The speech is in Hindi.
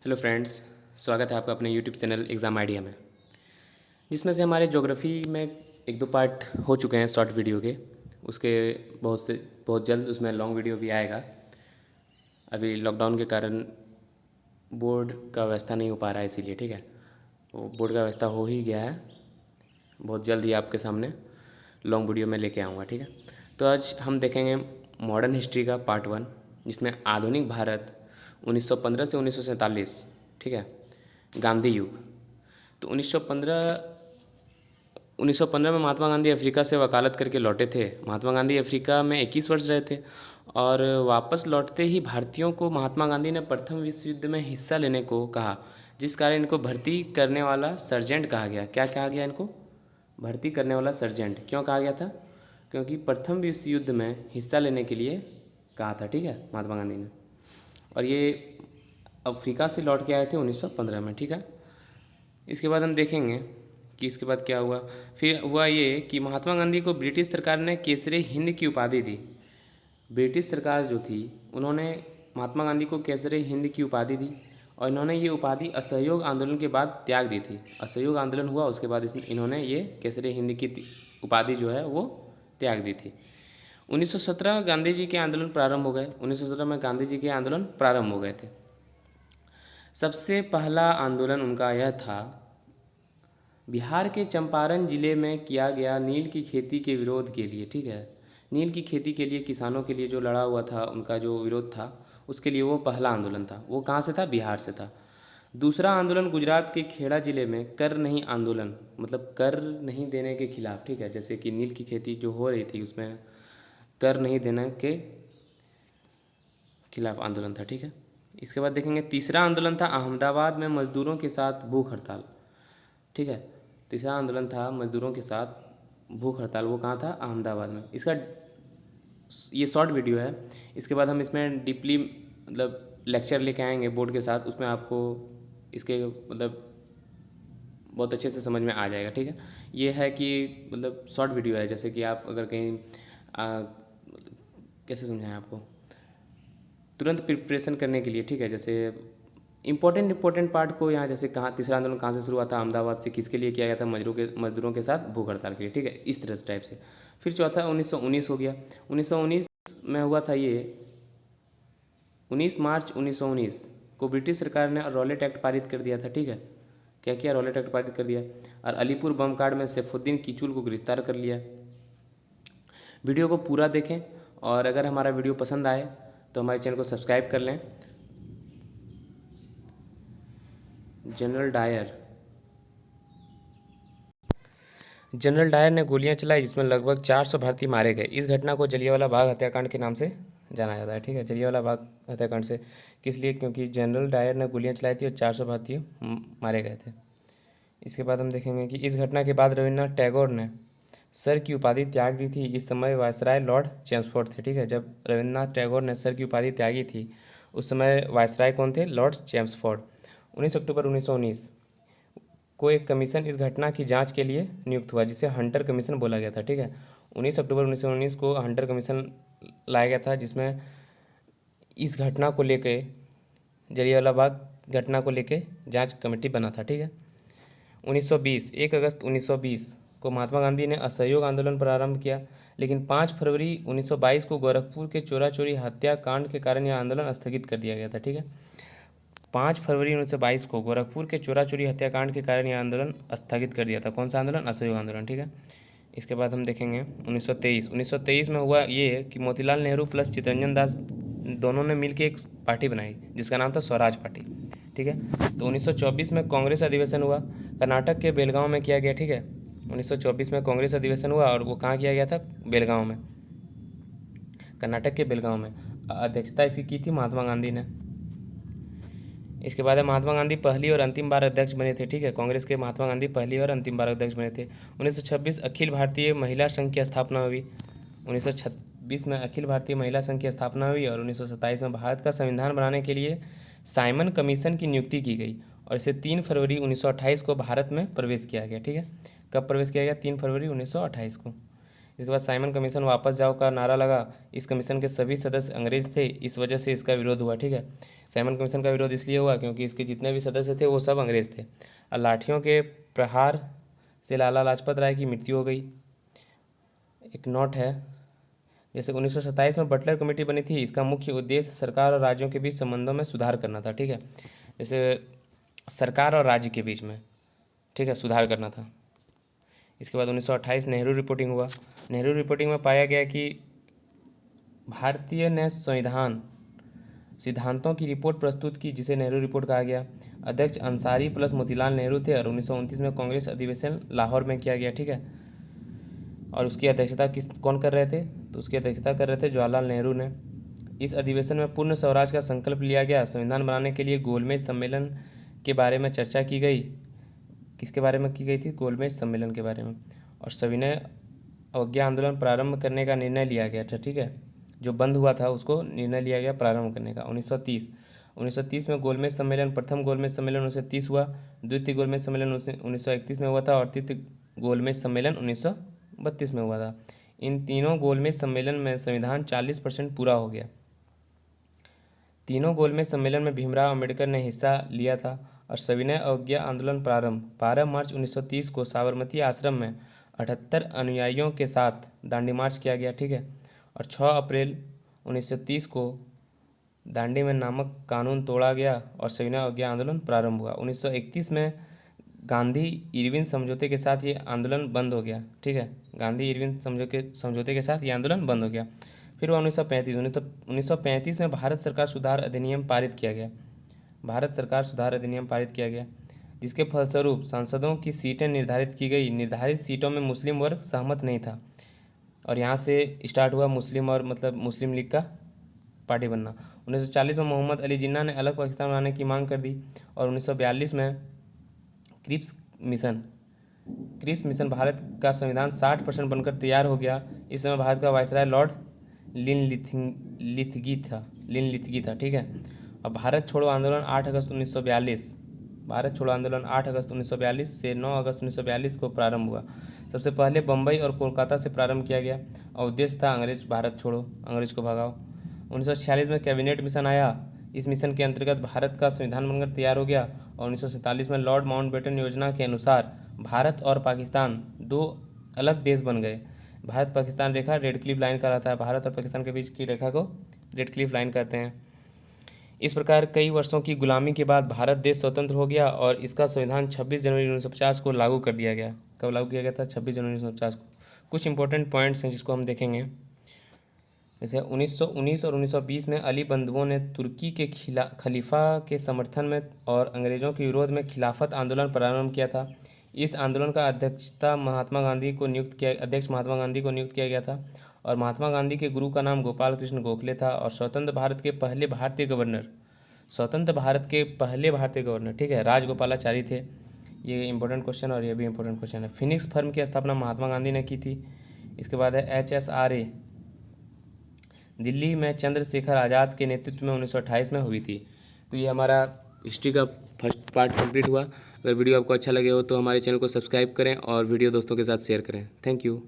हेलो फ्रेंड्स, स्वागत है आपका अपने यूट्यूब चैनल एग्ज़ाम आइडिया में, जिसमें से हमारे ज्योग्राफी में एक दो पार्ट हो चुके हैं शॉर्ट वीडियो के। उसके बहुत जल्द उसमें लॉन्ग वीडियो भी आएगा। अभी लॉकडाउन के कारण बोर्ड का व्यवस्था नहीं हो पा रहा है, इसीलिए ठीक है। तो बोर्ड का व्यवस्था हो ही गया है, बहुत जल्द ही आपके सामने लॉन्ग वीडियो में लेके आऊँगा, ठीक है। तो आज हम देखेंगे मॉडर्न हिस्ट्री का पार्ट 1, जिसमें आधुनिक भारत 1915 से 1947, ठीक है, गांधी युग। तो 1915 में महात्मा गांधी अफ्रीका से वकालत करके लौटे थे। महात्मा गांधी अफ्रीका में 21 वर्ष रहे थे और वापस लौटते ही भारतीयों को महात्मा गांधी ने प्रथम विश्व युद्ध में हिस्सा लेने को कहा, जिस कारण इनको भर्ती करने वाला सर्जेंट कहा गया। क्या कहा गया इनको? भर्ती करने वाला सर्जेंट। क्यों कहा गया था? क्योंकि प्रथम विश्व युद्ध में हिस्सा लेने के लिए कहा था, ठीक है, महात्मा गांधी ने। और ये अफ्रीका से लौट के आए थे 1915 में, ठीक है। इसके बाद हम देखेंगे कि इसके बाद क्या हुआ। फिर हुआ ये कि महात्मा गांधी को ब्रिटिश सरकार ने केसरे हिंद की उपाधि दी। ब्रिटिश सरकार जो थी, उन्होंने महात्मा गांधी को केसरे हिंद की उपाधि दी और इन्होंने ये उपाधि असहयोग आंदोलन के बाद त्याग दी थी। असहयोग आंदोलन हुआ, उसके बाद इन्होंने ये केसरे हिंद की उपाधि जो है वो त्याग दी थी। 1917 गांधी जी के आंदोलन प्रारंभ हो गए। 1917 में गांधी जी के आंदोलन प्रारंभ हो गए थे। सबसे पहला आंदोलन उनका यह था, बिहार के चंपारण जिले में किया गया नील की खेती के विरोध के लिए, ठीक है। नील की खेती के लिए किसानों के लिए जो लड़ा हुआ था, उनका जो विरोध था, उसके लिए वो पहला आंदोलन था। वो कहाँ से था? बिहार से था। दूसरा आंदोलन गुजरात के खेड़ा जिले में कर नहीं आंदोलन, मतलब कर नहीं देने के खिलाफ, ठीक है। जैसे कि नील की खेती जो हो रही थी, उसमें कर नहीं देने के खिलाफ आंदोलन था, ठीक है। इसके बाद देखेंगे तीसरा आंदोलन था अहमदाबाद में मजदूरों के साथ भूख हड़ताल, ठीक है। तीसरा आंदोलन था मजदूरों के साथ भूख हड़ताल। वो कहाँ था? अहमदाबाद में। इसका ये शॉर्ट वीडियो है। इसके बाद हम इसमें डीपली मतलब लेक्चर लेके आएंगे बोर्ड के साथ, उसमें आपको इसके मतलब बहुत अच्छे से समझ में आ जाएगा, ठीक है। ये है कि मतलब शॉर्ट वीडियो है, जैसे कि आप अगर कहीं कैसे समझाएं आपको, तुरंत प्रिपरेशन करने के लिए, ठीक है। जैसे इंपॉर्टेंट पार्ट को यहाँ, जैसे कहाँ तीसरा आंदोलन कहाँ से शुरू हुआ था, अहमदाबाद से, किसके लिए किया गया था? मजदूरों के साथ भूख हड़ताल के लिए, ठीक है, इस तरह टाइप से। फिर चौथा 1919 हो गया। 1919 में हुआ था ये, 19 मार्च 1919 को ब्रिटिश सरकार ने रॉलेट एक्ट पारित कर दिया था, ठीक है। क्या किया? रॉलेट एक्ट पारित कर दिया। और अलीपुर बम कांड में सैफुद्दीन किचुल को गिरफ्तार कर लिया। वीडियो को पूरा देखें और अगर हमारा वीडियो पसंद आए तो हमारे चैनल को सब्सक्राइब कर लें। जनरल डायर ने गोलियां चलाई, जिसमें लगभग 400 भारतीय मारे गए। इस घटना को जलियांवाला बाग हत्याकांड के नाम से जाना जाता है, ठीक है। जलियांवाला बाग हत्याकांड से किस लिए? क्योंकि जनरल डायर ने गोलियां चलाई थी और 400 भारतीय मारे गए थे। इसके बाद हम देखेंगे कि इस घटना के बाद रविन्द्रनाथ टैगोर ने सर की उपाधि त्याग दी थी। इस समय वायसराय लॉर्ड चेम्सफोर्ड थे, ठीक है। जब रविन्द्रनाथ टैगोर ने सर की उपाधि त्यागी थी, उस समय वायसराय कौन थे? Lord Chelmsford. 19 अक्टूबर 1919 को एक कमीशन इस घटना की जांच के लिए नियुक्त हुआ, जिसे हंटर कमीशन बोला गया था, ठीक है। 19 अक्टूबर 1919 को हंटर कमीशन लाया गया था, जिसमें इस घटना को लेके, जलियांवाला बाग घटना को लेके जांच कमेटी बना था, ठीक है। 1920 1 अगस्त 1920 को महात्मा गांधी ने असहयोग आंदोलन प्रारंभ किया, लेकिन 5 फरवरी 1922 को गोरखपुर के चोरा चोरी हत्याकांड के कारण यह आंदोलन स्थगित कर दिया गया था, ठीक है। 5 फरवरी 1922 को गोरखपुर के चोरा चोरी हत्याकांड के कारण यह आंदोलन स्थगित कर दिया था। कौन सा आंदोलन? असहयोग आंदोलन, ठीक है। इसके बाद हम देखेंगे 1923 में हुआ ये कि मोतीलाल नेहरू प्लस चित्तरंजन दास दोनों ने मिलकर एक पार्टी बनाई, जिसका नाम था स्वराज पार्टी, ठीक है। तो 1924 में कांग्रेस अधिवेशन हुआ, कर्नाटक के बेलगांव में किया गया, ठीक है। 1924 में कांग्रेस अधिवेशन हुआ और वो कहाँ किया गया था? बेलगांव में, कर्नाटक के बेलगांव में। अध्यक्षता इसकी की थी महात्मा गांधी ने। इसके बाद महात्मा गांधी पहली और अंतिम बार अध्यक्ष बने थे, ठीक है। कांग्रेस के महात्मा गांधी पहली और अंतिम बार अध्यक्ष बने थे। 1926 अखिल भारतीय महिला संघ की स्थापना हुई। 1926 में अखिल भारतीय महिला संघ की स्थापना हुई और 1927 में भारत का संविधान बनाने के लिए साइमन कमीशन की नियुक्ति की गई और इसे 3 फरवरी 1928 को भारत में प्रवेश किया गया, ठीक है। कब प्रवेश किया गया? 3 फरवरी 1928 को। इसके बाद साइमन कमीशन वापस जाओ का नारा लगा। इस कमीशन के सभी सदस्य अंग्रेज थे, इस वजह से इसका विरोध हुआ। ठीक है, साइमन कमीशन का विरोध इसलिए हुआ क्योंकि इसके जितने भी सदस्य थे वो सब अंग्रेज थे। और लाठियों के प्रहार से लाला लाजपत राय की मृत्यु हो गई। एक नोट है, जैसे 1927 में बटलर कमेटी बनी थी, इसका मुख्य उद्देश्य सरकार और राज्यों के बीच संबंधों में सुधार करना था। ठीक है, जैसे सरकार और राज्य के बीच में, ठीक है, सुधार करना था। इसके बाद 1928 नेहरू रिपोर्टिंग हुआ। नेहरू रिपोर्टिंग में पाया गया कि भारतीय ने संविधान सिद्धांतों की रिपोर्ट प्रस्तुत की, जिसे नेहरू रिपोर्ट कहा गया। अध्यक्ष अंसारी प्लस मोतीलाल नेहरू थे और 1929 में कांग्रेस अधिवेशन लाहौर में किया गया। ठीक है, और उसकी अध्यक्षता कौन कर रहे थे? तो उसकी अध्यक्षता कर रहे थे जवाहरलाल नेहरू ने। इस अधिवेशन में पूर्ण स्वराज का संकल्प लिया गया। संविधान बनाने के लिए गोलमेज सम्मेलन के बारे में चर्चा की गई। किसके बारे में की गई थी? गोलमेज सम्मेलन के बारे में। और सविनय अवज्ञा आंदोलन प्रारंभ करने का निर्णय लिया गया था। ठीक है, जो बंद हुआ था उसको निर्णय लिया गया प्रारंभ करने का। 1930 में गोलमेज सम्मेलन, प्रथम गोलमेज सम्मेलन 1930 हुआ, द्वितीय गोलमेज सम्मेलन 1931 में हुआ था और तृतीय गोलमेज सम्मेलन 1932 में हुआ था। इन तीनों गोलमेज सम्मेलन में संविधान 40% पूरा हो गया। तीनों गोलमेज सम्मेलन में भीमराव अंबेडकर ने हिस्सा लिया था। और सविनय अवज्ञा आंदोलन प्रारंभ 12 मार्च 1930 को साबरमती आश्रम में 78 अनुयायियों के साथ दांडी मार्च किया गया। ठीक है, और 6 अप्रैल 1930 को दांडी में नामक कानून तोड़ा गया और सविनय अवज्ञा आंदोलन प्रारंभ हुआ। 1931 में गांधी इरविन समझौते के साथ ये आंदोलन बंद हो गया। ठीक है, गांधी इरविन समझौते के साथ ये आंदोलन बंद हो गया। फिर हुआ 1935 में भारत सरकार सुधार अधिनियम पारित किया गया। भारत सरकार सुधार अधिनियम पारित किया गया, जिसके फलस्वरूप सांसदों की सीटें निर्धारित की गई। निर्धारित सीटों में मुस्लिम वर्ग सहमत नहीं था और यहाँ से स्टार्ट हुआ मुस्लिम और मतलब मुस्लिम लीग का पार्टी बनना। 1940 में मोहम्मद अली जिन्ना ने अलग पाकिस्तान बनाने की मांग कर दी और 1942 में क्रिप्स मिशन भारत का संविधान 60% बनकर तैयार हो गया। इस समय भारत का वायसराय लॉर्ड लिथगी था। ठीक है, अब भारत छोड़ो आंदोलन 8 अगस्त 1942, भारत छोड़ो आंदोलन 8 अगस्त 1942 से 9 अगस्त 1942 को प्रारंभ हुआ। सबसे पहले बम्बई और कोलकाता से प्रारंभ किया गया और उद्देश्य था अंग्रेज भारत छोड़ो, अंग्रेज को भगाओ। 1946 में कैबिनेट मिशन आया। इस मिशन के अंतर्गत भारत का संविधान बनकर तैयार हो गया और 1947 में लॉर्ड माउंटबेटन योजना के अनुसार भारत और पाकिस्तान 2 अलग देश बन गए। भारत पाकिस्तान रेखा रेड क्लिफ लाइन कहलाता है। भारत और पाकिस्तान के बीच की रेखा को रेड क्लिफ लाइन कहते हैं। इस प्रकार कई वर्षों की गुलामी के बाद भारत देश स्वतंत्र हो गया और इसका संविधान 26 जनवरी 1950 को लागू कर दिया गया। कब लागू किया गया था? 26 जनवरी 1950 को। कुछ इंपॉर्टेंट पॉइंट्स हैं जिसको हम देखेंगे। जैसे 1919 और 1920 में अली बंधुओं ने तुर्की के खलीफा के समर्थन में और अंग्रेज़ों के विरोध में खिलाफत आंदोलन प्रारंभ किया था। इस आंदोलन का अध्यक्ष महात्मा गांधी को नियुक्त किया गया था और महात्मा गांधी के गुरु का नाम गोपाल कृष्ण गोखले था और स्वतंत्र भारत के पहले भारतीय गवर्नर, ठीक है, राजगोपालाचारी थे। ये इंपॉर्टेंट क्वेश्चन और ये भी इंपॉर्टेंट क्वेश्चन है। फिनिक्स फर्म की स्थापना महात्मा गांधी ने की थी। इसके बाद है HSRA, दिल्ली में चंद्रशेखर आज़ाद के नेतृत्व में 1928 में हुई थी। तो ये हमारा हिस्ट्री का फर्स्ट पार्ट कंप्लीट हुआ। अगर वीडियो आपको अच्छा लगे हो तो हमारे चैनल को सब्सक्राइब करें और वीडियो दोस्तों के साथ शेयर करें। Thank you.